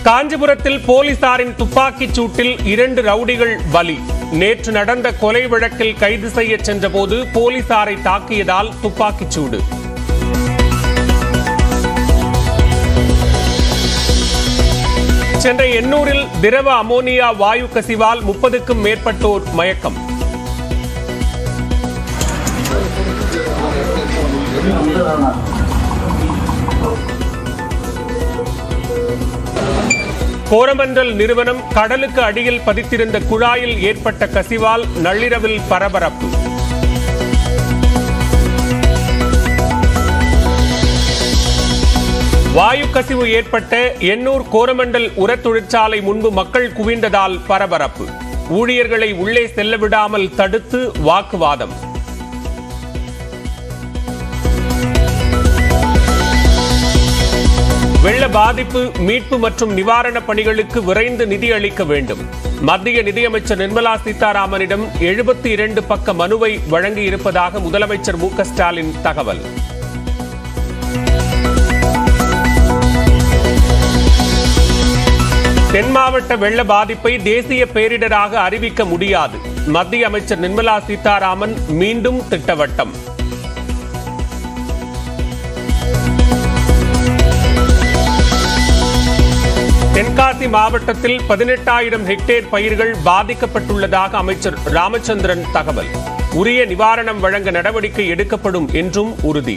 காஞ்சிபுரத்தில் போலீசாரின் துப்பாக்கிச் சூட்டில் 2 ரவுடிகள் பலி. நேற்று நடந்த கொலை வழக்கில் கைது செய்ய சென்றபோது போலீசாரை தாக்கியதால் துப்பாக்கிச் சூடு. சென்னை எண்ணூரில் திரவ அமோனியா வாயு கசிவால் 30க்கும் மேற்பட்டோர் மயக்கம். கோரமண்டல் நிறுவனம் கடலுக்கு அடியில் பதித்திருந்த குழாயில் ஏற்பட்ட கசிவால் நள்ளிரவில் பரபரப்பு. வாயு கசிவு ஏற்பட்ட எண்ணூர் கோரமண்டல் உர தொழிற்சாலை முன்பு மக்கள் குவிந்ததால் பரபரப்பு. ஊழியர்களை உள்ளே செல்ல விடாமல் தடுத்து வாக்குவாதம். வெள்ள பாதிப்பு மீட்பு மற்றும் நிவாரணப் பணிகளுக்கு விரைந்து நிதி அளிக்க வேண்டும். மத்திய நிதியமைச்சர் நிர்மலா சீதாராமனிடம் 72 பக்க மனுவை வழங்கியிருப்பதாக முதலமைச்சர் மு க ஸ்டாலின் தகவல். தென் மாவட்ட வெள்ள பாதிப்பை தேசிய பேரிடராக அறிவிக்க முடியாது. மத்திய அமைச்சர் நிர்மலா சீதாராமன் மீண்டும் திட்டவட்டம். தென்காசி மாவட்டத்தில் 18,000 ஹெக்டேர் பயிர்கள் பாதிக்கப்பட்டுள்ளதாக அமைச்சர் ராமச்சந்திரன் தகவல். உரிய நிவாரணம் வழங்க நடவடிக்கை எடுக்கப்படும் என்றும் உறுதி.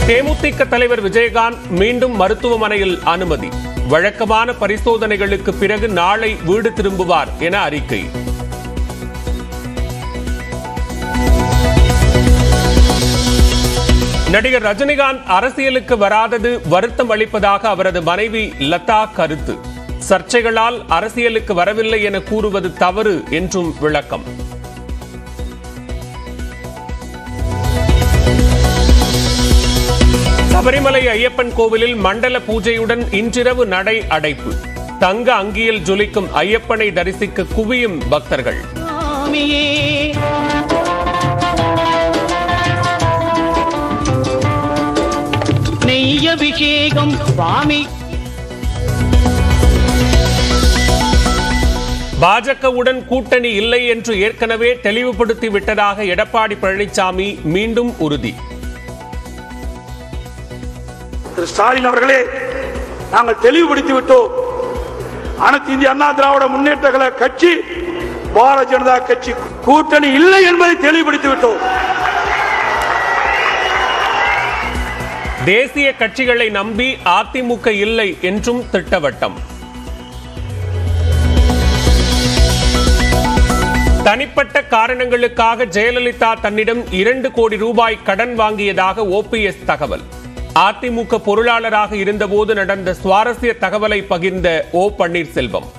தேமுதிக தலைவர் விஜயகாந்த் மீண்டும் மருத்துவமனையில் அனுமதி. வழக்கமான பரிசோதனைகளுக்கு பிறகு நாளை வீடு திரும்புவார் என அறிக்கை. நடிகர் ரஜினிகாந்த் அரசியலுக்கு வராதது வருத்தம் அளிப்பதாக அவரது மனைவி லதா கருத்து. சர்ச்சைகளால் அரசியலுக்கு வரவில்லை என கூறுவது தவறு என்றும் விளக்கம். சபரிமலை ஐயப்பன் கோவிலில் மண்டல பூஜையுடன் இன்றிரவு நடை அடைப்பு. தங்க அங்கியில் ஜொலிக்கும் ஐயப்பனை தரிசிக்க குவியும் பக்தர்கள். பாஜகவுடன் கூட்டணி இல்லை என்று ஏற்கனவே தெளிவுபடுத்தி விட்டதாக எடப்பாடி பழனிசாமி மீண்டும் உறுதி. திரு ஸ்டாலின் அவர்களே, நாங்கள் தெளிவுபடுத்தி விட்டோம். அனைத்து இந்திய அண்ணா திராவிட முன்னேற்ற கழக கட்சி பாரதிய ஜனதா கட்சி கூட்டணி இல்லை என்பதை தெளிவுபடுத்தி விட்டோம். தேசிய கட்சிகளை நம்பி அதிமுக இல்லை என்றும் திட்டவட்டம். தனிப்பட்ட காரணங்களுக்காக ஜெயலலிதா தன்னிடம் 2 கோடி ரூபாய் கடன் வாங்கியதாக OPS தகவல். அதிமுக பொருளாளராக இருந்தபோது நடந்த சுவாரஸ்ய தகவலை பகிர்ந்த O பன்னீர்செல்வம்.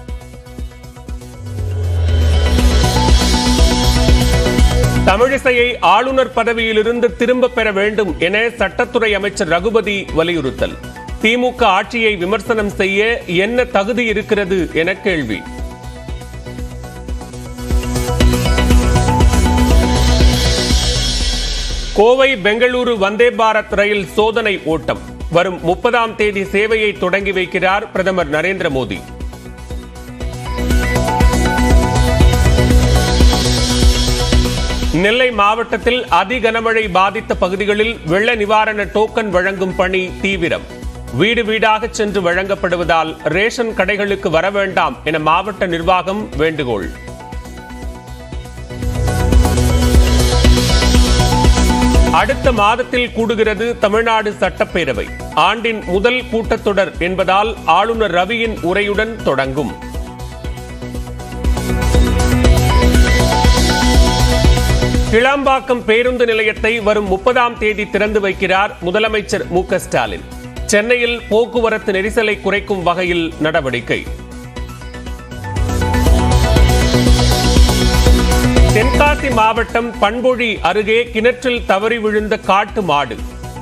தமிழிசையை ஆளுநர் பதவியிலிருந்து திரும்ப பெற வேண்டும் என சட்டத்துறை அமைச்சர் ரகுபதி வலியுறுத்தல். திமுக ஆட்சியை விமர்சனம் செய்ய என்ன தகுதி இருக்கிறது என கேள்வி. கோவை பெங்களூரு வந்தே பாரத் ரயில் சோதனை ஓட்டம். வரும் 30ஆம் தேதி சேவையை தொடங்கி வைக்கிறார் பிரதமர் நரேந்திர மோடி. நெல்லை மாவட்டத்தில் அதி கனமழை பாதித்த பகுதிகளில் வெள்ள நிவாரண டோக்கன் வழங்கும் பணி தீவிரம். வீடு வீடாக சென்று வழங்கப்படுவதால் ரேஷன் கடைகளுக்கு வர வேண்டாம் என மாவட்ட நிர்வாகம் வேண்டுகோள். அடுத்த மாதத்தில் கூடுகிறது தமிழ்நாடு சட்டப்பேரவை. ஆண்டின் முதல் கூட்டத்தொடர் என்பதால் ஆளுநர் ரவியின் உரையுடன் தொடங்கும். கிளாம்பாக்கம் பேருந்து நிலையத்தை வரும் 30ஆம் தேதி திறந்து வைக்கிறார் முதலமைச்சர் மு க ஸ்டாலின். சென்னையில் போக்குவரத்து நெரிசலை குறைக்கும் வகையில் நடவடிக்கை. தென்காசி மாவட்டம் பண்பொழி அருகே கிணற்றில் தவறி விழுந்த காட்டு மாடு.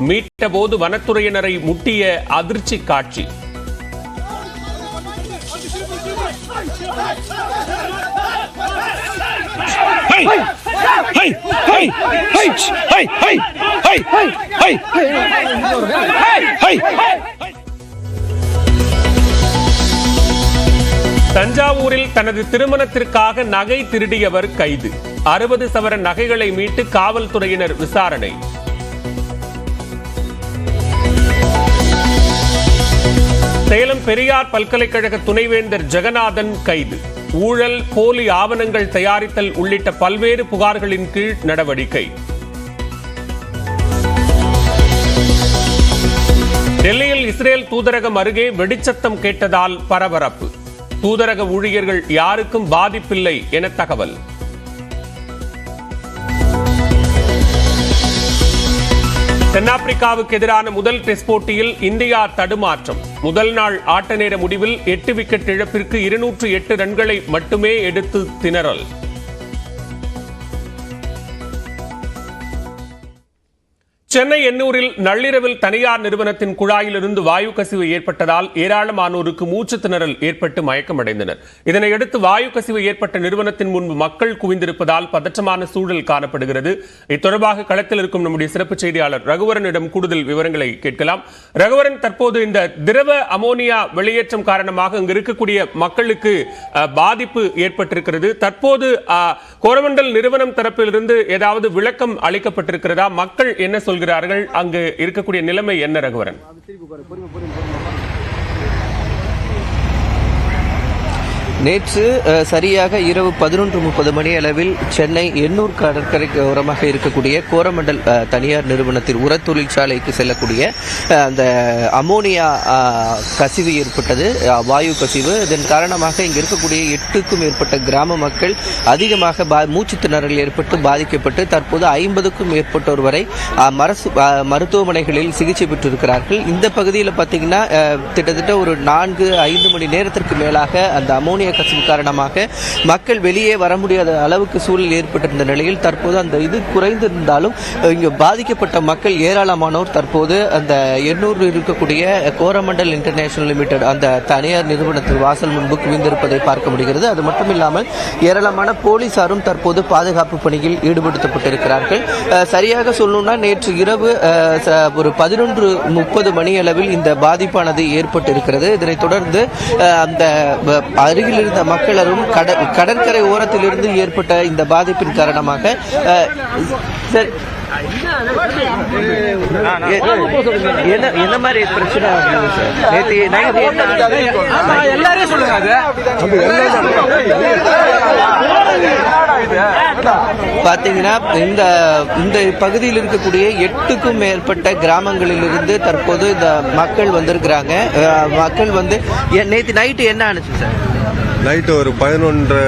மீட்ட போது வனத்துறையினரை முட்டிய அதிர்ச்சி காட்சி. தஞ்சாவூரில் தனது திருமணத்திற்காக நகை திருடியவர் கைது. 60 சவர நகைகளை மீட்டு காவல்துறையினர் விசாரணை. சேலம் பெரியார் பல்கலைக்கழக துணைவேந்தர் ஜெகநாதன் கைது. ஊழல், போலி ஆவணங்கள் தயாரித்தல் உள்ளிட்ட பல்வேறு புகார்களின் கீழ் நடவடிக்கை. டெல்லியில் இஸ்ரேல் தூதரகம் அருகே வெடிச்சத்தம் கேட்டதால் பரபரப்பு. தூதரக ஊழியர்கள் யாருக்கும் பாதிப்பில்லை என தகவல். தென்னாப்பிரிக்காவுக்கு எதிரான முதல் டெஸ்ட் போட்டியில் இந்தியா தடுமாற்றம். முதல் நாள் ஆட்ட நேர முடிவில் 8 விக்கெட் இழப்பிற்கு 208 ரன்களை மட்டுமே எடுத்து திணறல். சென்னை எண்ணூரில் நள்ளிரவில் தனியார் நிறுவனத்தின் குழாயிலிருந்து வாயு கசிவு ஏற்பட்டதால் ஏராளமானோருக்கு மூச்சு திணறல் ஏற்பட்டு மயக்கமடைந்தனர். இதனையடுத்து வாயு கசிவு ஏற்பட்ட நிறுவனத்தின் முன்பு மக்கள் குவிந்திருப்பதால் பதற்றமான சூழல் காணப்படுகிறது. இத்தொடர்பாக களத்தில் இருக்கும் நம்முடைய சிறப்பு செய்தியாளர் ரகுவரனிடம் கூடுதல் விவரங்களை கேட்கலாம். ரகுவரன், தற்போது இந்த திரவ அமோனியா வெளியேற்றம் காரணமாக இங்கு இருக்கக்கூடிய மக்களுக்கு பாதிப்பு ஏற்பட்டிருக்கிறது. தற்போது கோரமண்டல் நிறுவனம் தரப்பிலிருந்து ஏதாவது விளக்கம் அளிக்கப்பட்டிருக்கிறதா? மக்கள் என்ன சொல்கிறார்கள்? அங்கு இருக்கக்கூடிய நிலைமை என்ன ரகுவரன்? நேற்று சரியாக இரவு 11:30 மணி அளவில் சென்னை எண்ணூர் கடற்கரை ஓரமாக இருக்கக்கூடிய கோரமண்டல் தனியார் நிறுவனத்தின் உர தொழிற்சாலைக்கு செல்லக்கூடிய அந்த அமோனியா கசிவு ஏற்பட்டது, வாயு கசிவு. இதன் காரணமாக இங்கு இருக்கக்கூடிய 8க்கும் மேற்பட்ட கிராம மக்கள் அதிகமாக மூச்சு திணறல் ஏற்பட்டு பாதிக்கப்பட்டு தற்போது 50க்கும் மேற்பட்டோர் வரை மருத்துவமனைகளில் சிகிச்சை பெற்றிருக்கிறார்கள். இந்த பகுதியில் பார்த்தீங்கன்னா கிட்டத்தட்ட ஒரு 4-5 மணி நேரத்திற்கு மேலாக அந்த அமோனியா கசிவு காரணமாக மக்கள் வெளியே வர முடியாத அளவுக்கு சூழல் ஏற்பட்டிருந்த நிலையில் தற்போது அந்த இது குறைந்திருந்தாலும் இங்கு பாதிக்கப்பட்ட மக்கள் ஏராளமானோர் தற்போது அந்த எண்ணூரில் இருக்கக்கூடிய கோரமண்டல் இன்டர்நேஷனல் லிமிடெட் அந்த தனியார் நிறுவனத்தின் வாசல் முன்பு குவிந்திருப்பதை பார்க்க முடிகிறது. அது மட்டும் இல்லாமல் ஏராளமான போலீசாரும் தற்போது பாதுகாப்பு பணியில் ஈடுபடுத்தப்பட்டிருக்கிறார்கள். சரியாக சொல்லணும்னா நேற்று இரவு ஒரு 11:30 மணி அளவில் இந்த பாதிப்பானது ஏற்பட்டிருக்கிறது. இதனைத் தொடர்ந்து அந்த அருகில் இருந்த மக்களும் கடற்கரை ஓரத்திலிருந்து ஏற்பட்ட இந்த பாதிப்பின் காரணமாக என்ன மாதிரி பிரச்சனை பாத்தீங்கன்னா இந்த பகுதியில் இருக்கக்கூடிய 8க்கும் மேற்பட்ட கிராமங்களில் இருந்து தற்போது இந்த மக்கள் வந்திருக்கிறாங்க. மக்கள் வந்து நேற்று நைட்டு என்ன ஆனிச்சு சார்? நைட்டு ஒரு 11:30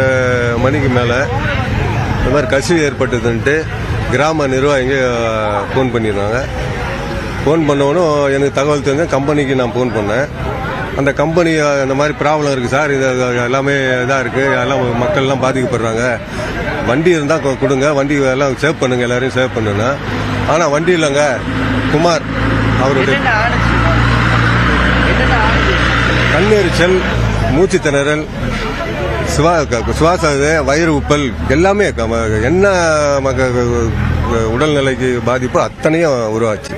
மணிக்கு மேலே இந்த மாதிரி கசிவு ஏற்பட்டதுன்ட்டு கிராம நிர்வாகிங்க ஃபோன் பண்ணிடுறாங்க. ஃபோன் பண்ணவனும் எனக்கு தகவல் தெரிஞ்ச கம்பெனிக்கு நான் ஃபோன் பண்ணேன். அந்த கம்பெனி இந்த மாதிரி ப்ராப்ளம் இருக்குது சார், இது எல்லாமே இதாக இருக்குது, எல்லாம் மக்கள்லாம் பாதிக்கப்படுறாங்க, வண்டி இருந்தால் கொடுங்க, வண்டி எல்லாம் சேவ் பண்ணுங்க, எல்லாரையும் சேவ் பண்ணுன்னா. ஆனால் வண்டி இல்லைங்க. குமார் அவருடைய கண்ணெரிச்சல், மூச்சு திணறல், சுவாச வயிறு உப்பல் எல்லாமே என்ன உடல்நிலைக்கு பாதிப்பு அத்தனையும் உருவாச்சு.